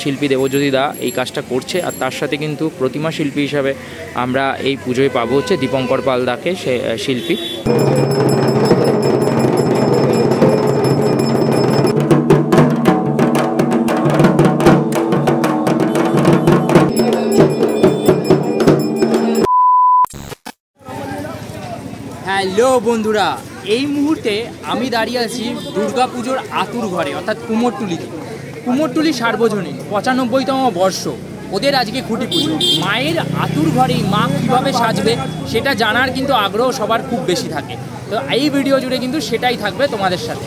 শিল্পী দেবজ্যোতি দা এই কাজটা করছে, আর তার সাথে কিন্তু প্রতিমা শিল্পী হিসাবে আমরা এই পুজোয় পাবো হচ্ছে দীপঙ্কর পাল দাকে, সে শিল্পী। হ্যালো বন্ধুরা, এই মুহূর্তে আমি দাঁড়িয়ে আছি দুর্গাপুজোর আতুর ঘরে অর্থাৎ কুমোরটুলিতে। কুমোরটুলি সার্বজনীন 95তম বর্ষ, ওদের আজকে খুঁটি পুজো। মায়ের আতুর ঘরেই মা কীভাবে সাজবে সেটা জানার কিন্তু আগ্রহ সবার খুব বেশি থাকে, তো এই ভিডিও জুড়ে কিন্তু সেটাই থাকবে তোমাদের সাথে।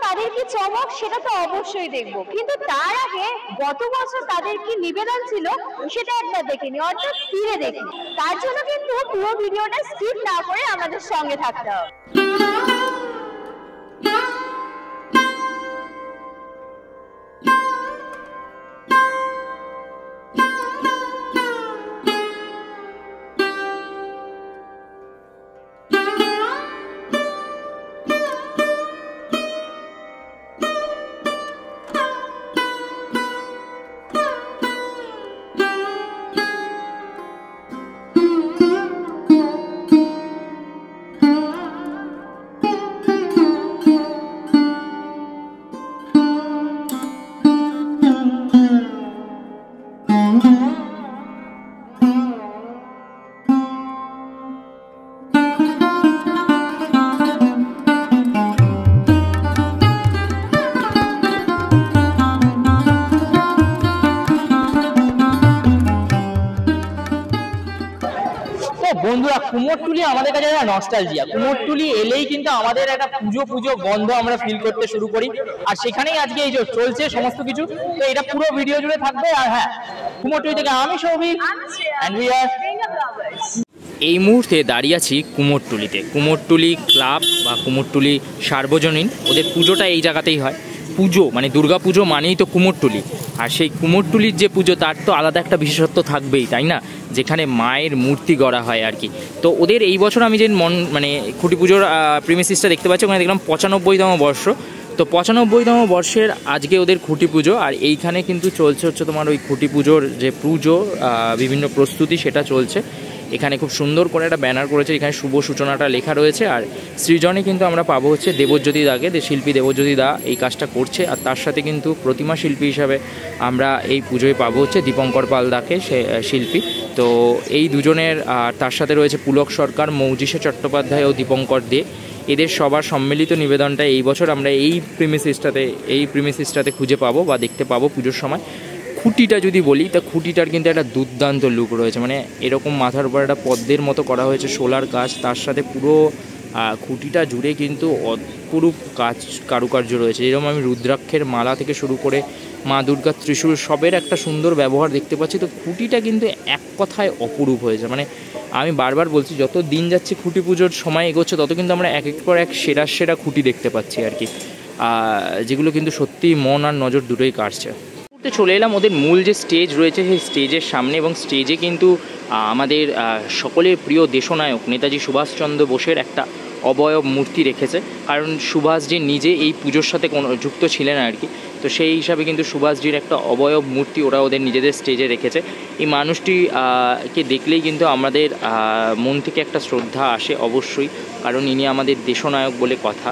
তাদের কি চমক সেটা তো অবশ্যই দেখবো, কিন্তু তার আগে গত বছর তাদের কি নিবেদন ছিল সেটা একবার দেখে নি, অর্থাৎ ফিরে দেখি। তার জন্য কিন্তু পুরো ভিডিওটা স্কিপ না করে আমাদের সঙ্গে থাকতে হবে। বন্ধুরা, কুমোরটুলি আমাদের কাছে একটা নস্টালজিয়া। কুমোরটুলি এলেই কিন্তু আমাদের একটা পুজো পুজো গন্ধ আমরা ফিল করতে শুরু করি, আর সেখানেই আজকে এই যে চলছে সমস্ত কিছু। তো এটা পুরো ভিডিও জুড়ে থাকবে। আর হ্যাঁ, কুমোরটুলি থেকে আমি সৌভিক, এই মুহূর্তে দাঁড়িয়ে আছি কুমোরটুলিতে। কুমোরটুলি ক্লাব বা কুমোরটুলি সার্বজনীন, ওদের পুজোটা এই জায়গাতেই হয়। পুজো মানে দুর্গা পুজো মানেই তো কুমোরটুলি, আর সেই কুমোরটুলির যে পুজো তার তো আলাদা একটা বিশেষত্ব থাকবেই, তাই না? যেখানে মায়ের মূর্তি গড়া হয় আর কি। তো ওদের এই বছর আমি যে মানে খুঁটি পুজোর প্রিমিসিসটা দেখতে পাচ্ছি, ওখানে দেখলাম 95তম বর্ষ। তো 95তম বর্ষের আজকে ওদের খুঁটি পুজো, আর এইখানে কিন্তু চলছে হচ্ছে তোমার ওই খুঁটি পুজোর যে পুজো বিভিন্ন প্রস্তুতি সেটা চলছে। এখানে খুব সুন্দর করে একটা ব্যানার করেছে, এখানে শুভ সূচনাটা লেখা রয়েছে। আর সৃজনে কিন্তু আমরা পাবো হচ্ছে দেবজ্যোতি দাকে, শিল্পী দেবজ্যোতি দা এই কাজটা করছে, আর তার সাথে কিন্তু প্রতিমা শিল্পী হিসাবে আমরা এই পুজোয় পাবো হচ্ছে দীপঙ্কর পাল দাকে, সে শিল্পী। তো এই দুজনের, আর তার সাথে রয়েছে পুলক সরকার, মৌজিষা চট্টোপাধ্যায় ও দীপঙ্কর দে। এদের সবার সম্মিলিত নিবেদনটা এই বছর আমরা এই প্রিমিসিসটাতে খুঁজে পাবো বা দেখতে পাবো পুজোর সময়। খুঁটিটা যদি বলি, তা খুঁটিটার কিন্তু একটা দুর্দান্ত লুক রয়েছে, মানে এরকম মাথার উপর একটা পদ্মের মতো করা হয়েছে সোলার কাজ, তার সাথে পুরো খুঁটিটা জুড়ে কিন্তু অপরূপ কাজ কারুকার্য রয়েছে। যেরকম আমি রুদ্রাক্ষের মালা থেকে শুরু করে মা দুর্গার ত্রিশূল সবের একটা সুন্দর ব্যবহার দেখতে পাচ্ছি। তো খুঁটিটা কিন্তু এক কথায় অপরূপ হয়েছে। মানে আমি বারবার বলছি, যত দিন যাচ্ছে খুঁটি পুজোর সময় এগোচ্ছে তত কিন্তু আমরা এক এক পর এক সেরা খুঁটি দেখতে পাচ্ছি আর কি, যেগুলো কিন্তু সত্যিই মন আর নজর দুটোই কাটছে। চলে এলাম ওদের মূল যে স্টেজ রয়েছে সেই স্টেজের সামনে, এবং স্টেজে কিন্তু আমাদের সকলের প্রিয় দেশনায়ক নেতাজি সুভাষচন্দ্র বোসের একটা অবয়ব মূর্তি রেখেছে, কারণ সুভাষজি নিজে এই পুজোর সাথে কোনো যুক্ত ছিলেন আর কি। তো সেই হিসাবে কিন্তু সুভাষজির একটা অবয়ব মূর্তি ওরা ওদের নিজেদের স্টেজে রেখেছে। এই মানুষটি কে দেখলেই কিন্তু আমাদের মন থেকে একটা শ্রদ্ধা আসে অবশ্যই, কারণ ইনি আমাদের দেশনায়ক বলে কথা।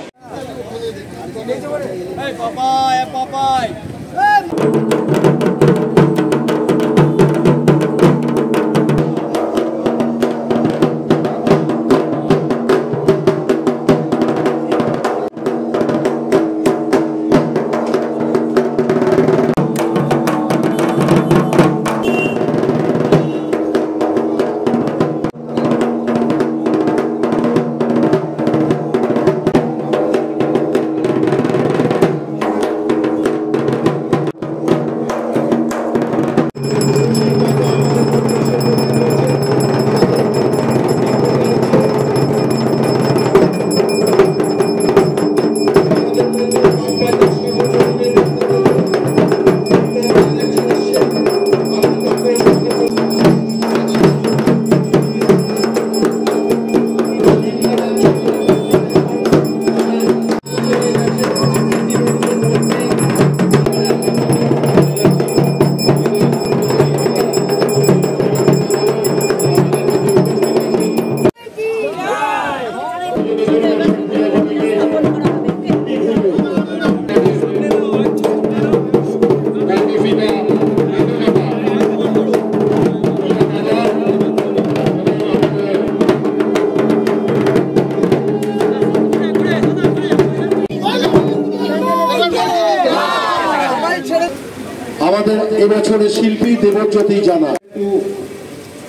এবছরের শিল্পী দেবজ্যোতি জানা। একটু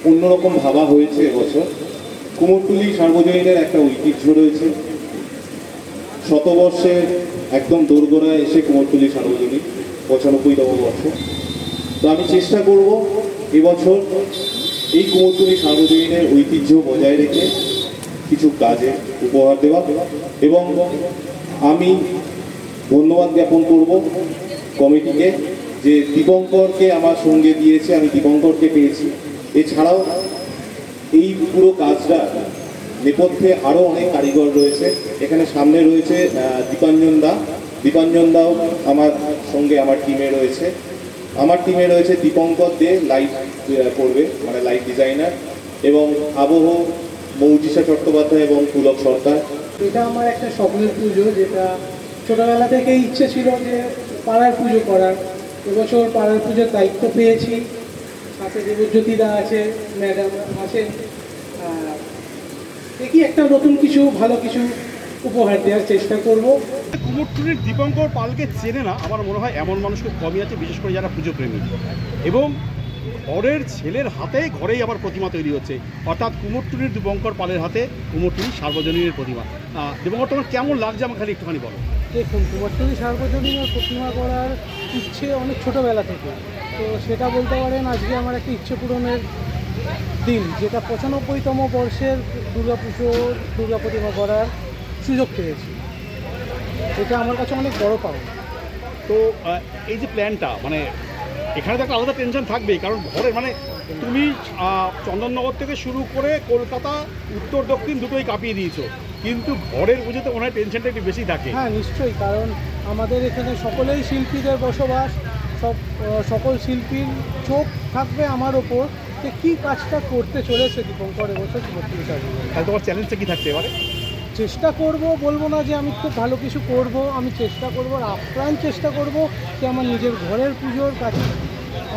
অন্যরকম ভাবা হয়েছে এবছর। কুমোরটুলি সার্বজনীনের একটা ঐতিহ্য রয়েছে, শতবর্ষের একদম দোরগোড়ায় এসে কুমোরটুলি সার্বজনীন 95তম বর্ষ। তো আমি চেষ্টা করব এবছর এই কুমোরটুলি সার্বজনীনের ঐতিহ্য বজায় রেখে কিছু কাজে উপহার দেওয়া, এবং আমি ধন্যবাদ জ্ঞাপন করব কমিটিকে যে দীপঙ্করকে আমার সঙ্গে দিয়েছে, আমি দীপঙ্করকে পেয়েছি। এছাড়াও এই পুরো কাজটা নেপথ্যে আরও অনেক কারিগর রয়েছে। এখানে সামনে রয়েছে দীপাঞ্জন দাও আমার সঙ্গে আমার টিমে রয়েছে। আমার টিমে রয়েছে দীপঙ্কর দে, লাইট করবে, মানে লাইট ডিজাইনার, এবং আবহ মৌজিষা চট্টোপাধ্যায় এবং পুলক সরকার। এটা আমার একটা স্বপ্নের পুজো, যেটা ছোটোবেলা থেকেই ইচ্ছে ছিল যে পাড়ার পুজো করার। এবছর পাড়ার পুজোর দায়িত্ব পেয়েছি, সাথে দেবজ্যোতিদা আছে, ম্যাডাম আছেন। দেখি একটা নতুন কিছু, ভালো কিছু উপহার দেওয়ার চেষ্টা করব। কুমোরটুলির দীপঙ্কর পালকে চেনে না আমার মনে হয় এমন মানুষ খুব কমই আছে, বিশেষ করে যারা পুজো প্রেমী। এবং ঘরের ছেলের হাতে ঘরেই আবার প্রতিমা তৈরি হচ্ছে, অর্থাৎ কুমোরটুলির দীপঙ্কর পালের হাতে কুমোরটুলি সার্বজনীনের প্রতিমা। দীপঙ্কর, তোমার কেমন লাগছে আমার খালি একটুখানি বলো। দেখুন, কুমোরটুলি সার্বজনীনের প্রতিমা করার ইচ্ছে অনেক ছোটোবেলা থেকে, তো সেটা বলতে পারেন আজকে আমার একটা ইচ্ছে পূরণের দিন, যেটা 95তম বর্ষের দুর্গা প্রতিমা করার সুযোগ পেয়েছি। এটা আমার কাছে অনেক বড় পাওয়া। তো এই যে প্ল্যানটা, মানে এখানে তো একটা আলাদা টেনশন থাকবেই, কারণ ঘরের মানে তুমি চন্দননগর থেকে শুরু করে কলকাতা উত্তর দক্ষিণ দুটোই কাঁপিয়ে দিয়েছো, কিন্তু ঘরের পুজোতে মনে হয় টেনশনটা একটু বেশি থাকে। হ্যাঁ, নিশ্চয়ই, কারণ আমাদের এখানে সকলেই শিল্পীদের বসবাস, সকল শিল্পীর চোখ থাকবে আমার ওপর যে কী কাজটা করতে চলেছে দীপঙ্কর এবছর কুমোরটুলি সার্বজনীন। তাহলে তোমার চ্যালেঞ্জটা কী থাকছে এবারে? চেষ্টা করব, বলবো না যে আমি খুব ভালো কিছু করব, আমি চেষ্টা করব, আর আপ্রাণ চেষ্টা করব যে আমার নিজের ঘরের পুজোর কাছে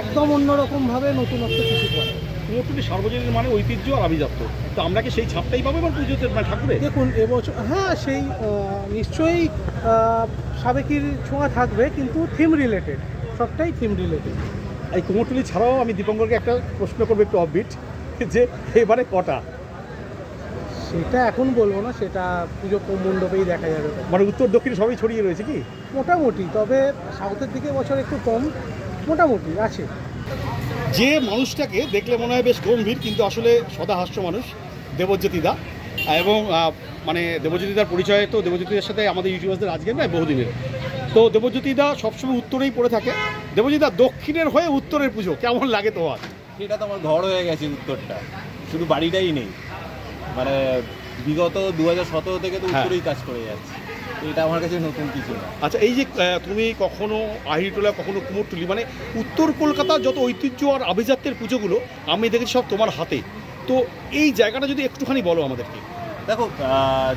একদম অন্যরকমভাবে নতুনত্ব কিছু করে। কুমোরটুলি সার্বজনীন মানে ঐতিহ্য আর আভিজাত্য, তো আমরা কি সেই ছাপটাই পাবো এবার পুজোতে মানে ঠাকুরে? দেখুন, এবছর হ্যাঁ সেই নিশ্চয়ই সাবেকির ছোঁয়া থাকবে, কিন্তু থিম রিলেটেড, সবটাই থিম রিলেটেড। এই কুমোরটুলি ছাড়াও আমি দীপঙ্করকে একটা প্রশ্ন করবো একটু অফবিট, যে এবারে কটা? সেটা এখন বলবো না, সেটা পুজো মণ্ডপেই দেখা যাবে। মানে উত্তর দক্ষিণ সবই ছড়িয়ে রয়েছে কি? মোটামুটি, তবে সাউথের দিকে বছর একটু কম, মোটামুটি আছে। যে মানুষটাকে দেখলে মনে হয় বেশ গম্ভীর, কিন্তু আসলে সদাহাস্য মানুষ, দেবজ্যোতিদা। এবং মানে দেবজ্যোতিদার পরিচয় তো দেবজ্যোতিদার সাথে আমাদের ইউটিউবারদের আজকের নয়, বহুদিনের। তো দেবজ্যোতিদা সবসময় উত্তরেই পড়ে থাকে। দেবজ্যোতিদা, দক্ষিণের হয়ে উত্তরের পুজো কেমন লাগে তোমার? সেটা তো আমার ঘর হয়ে গেছে উত্তরটা, শুধু বাড়িটাই নেই। মানে বিগত 2017 থেকে তো উত্তরেই কাজ করে যাচ্ছে, এটা আমার কাছে নতুন কিছু না। আচ্ছা, এই যে তুমি কখনো আহিরটোলা কখনো কুমোরটুলি, মানে উত্তর কলকাতার যত ঐতিহ্য আর আভিজাত্যের পুজোগুলো আমি দেখেছি সব তোমার হাতে। তো এই জায়গাটা যদি একটুখানি বলো আমাদেরকে। দেখো,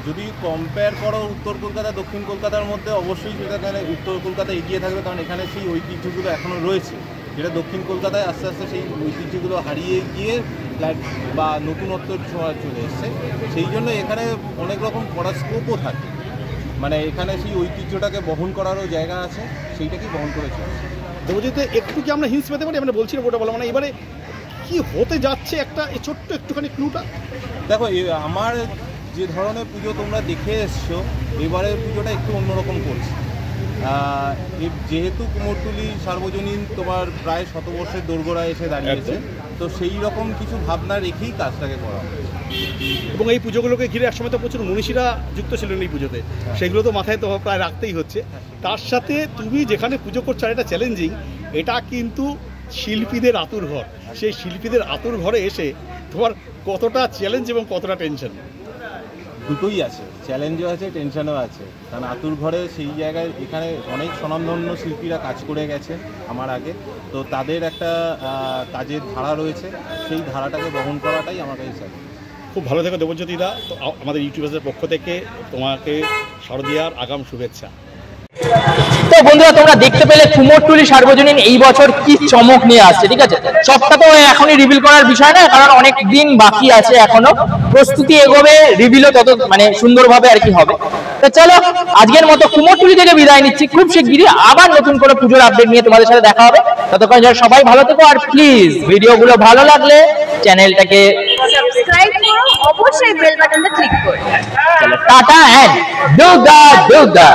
যদি কম্পেয়ার করো উত্তর কলকাতা দক্ষিণ কলকাতার মধ্যে, অবশ্যই সেখানে উত্তর কলকাতা এগিয়ে থাকবে, কারণ এখানে সেই ঐতিহ্যগুলো এখনও রয়েছে, যেটা দক্ষিণ কলকাতায় আস্তে আস্তে সেই ঐতিহ্যগুলো হারিয়ে গিয়ে ফ্ল্যাট বা নতুনত্বর ছোঁয়া চলে এসছে। সেই জন্য এখানে অনেক রকম করার স্কোপও থাকে, মানে এখানে সেই ঐতিহ্যটাকে বহন করারও জায়গা আছে, সেইটাকেই বহন করে চলেছে। দেবজ্যোতি, একটু কি আমরা হিন্টস পেতে পারি? আমরা বলছি না ওটা বলো, মানে এবারে কি হতে যাচ্ছে একটা ছোট্ট একটুখানি ক্লুটা। দেখো, আমার যে ধরনের পুজো তোমরা দেখে এসছো, এবারের পুজোটা একটু অন্যরকম করছে। যেহেতু কুমোরটুলি সার্বজনীন তোমার প্রায় শতবর্ষের দোরগোড়ায় এসে দাঁড়িয়েছে, তো সেই রকম কিছু ভাবনা রেখেই কাজটাকে করা হয়। এবং এই পুজোগুলোকে ঘিরে একসময় তো প্রচুর মনীষীরা যুক্ত ছিলেন এই পুজোতে, সেগুলো তো মাথায় তো প্রায় রাখতেই হচ্ছে। তার সাথে তুমি যেখানে পুজো করছো, এটা চ্যালেঞ্জিং, এটা কিন্তু শিল্পীদের আতুর ঘর। সেই শিল্পীদের আতুর ঘরে এসে তোমার কতটা চ্যালেঞ্জ এবং কতটা টেনশন? দুটোই আছে, চ্যালেঞ্জও আছে, টেনশনও আছে। কারণ আতুর ঘরে সেই জায়গায় এখানে অনেক স্বনামধন্য শিল্পীরা কাজ করে গেছে আমার আগে, তো তাদের একটা কাজের ধারা রয়েছে, সেই ধারাটাকে বহন করাটাই আমার কাছে চ্যালেঞ্জ। খুব ভালো থেকো দেবজ্যোতিদা। তো আমাদের ইউটিউবারদের পক্ষ থেকে তোমাকে শারদীয়ার আগাম শুভেচ্ছা। তো বন্ধুরা তোমরা দেখতে পেলে কুমোরটুলি সার্বজনীন এই বছর কি চমক নিয়ে আসছে, ঠিক আছে? সবটা তো এখনই রিভিল করার বিষয় না, কারণ অনেক দিন বাকি আছে, এখনো প্রস্তুতি এগোবে, রিভিলও তত মানে সুন্দরভাবে আর কি হবে। তো চলো আজকের মতো কুমোরটুলি থেকে বিদায় নিচ্ছি, খুব শিগগিরই আবার নতুন কোনো পুজোর আপডেট নিয়ে তোমাদের সাথে দেখা হবে। ততক্ষণ সবাই ভালো থেকো, আর প্লিজ ভিডিওগুলো ভালো লাগলে চ্যানেলটাকে সাবস্ক্রাইব করো, অবশ্যই বেল বাটনটা ক্লিক করো। চলো টাটা এন্ড দুর্গা দুর্গা।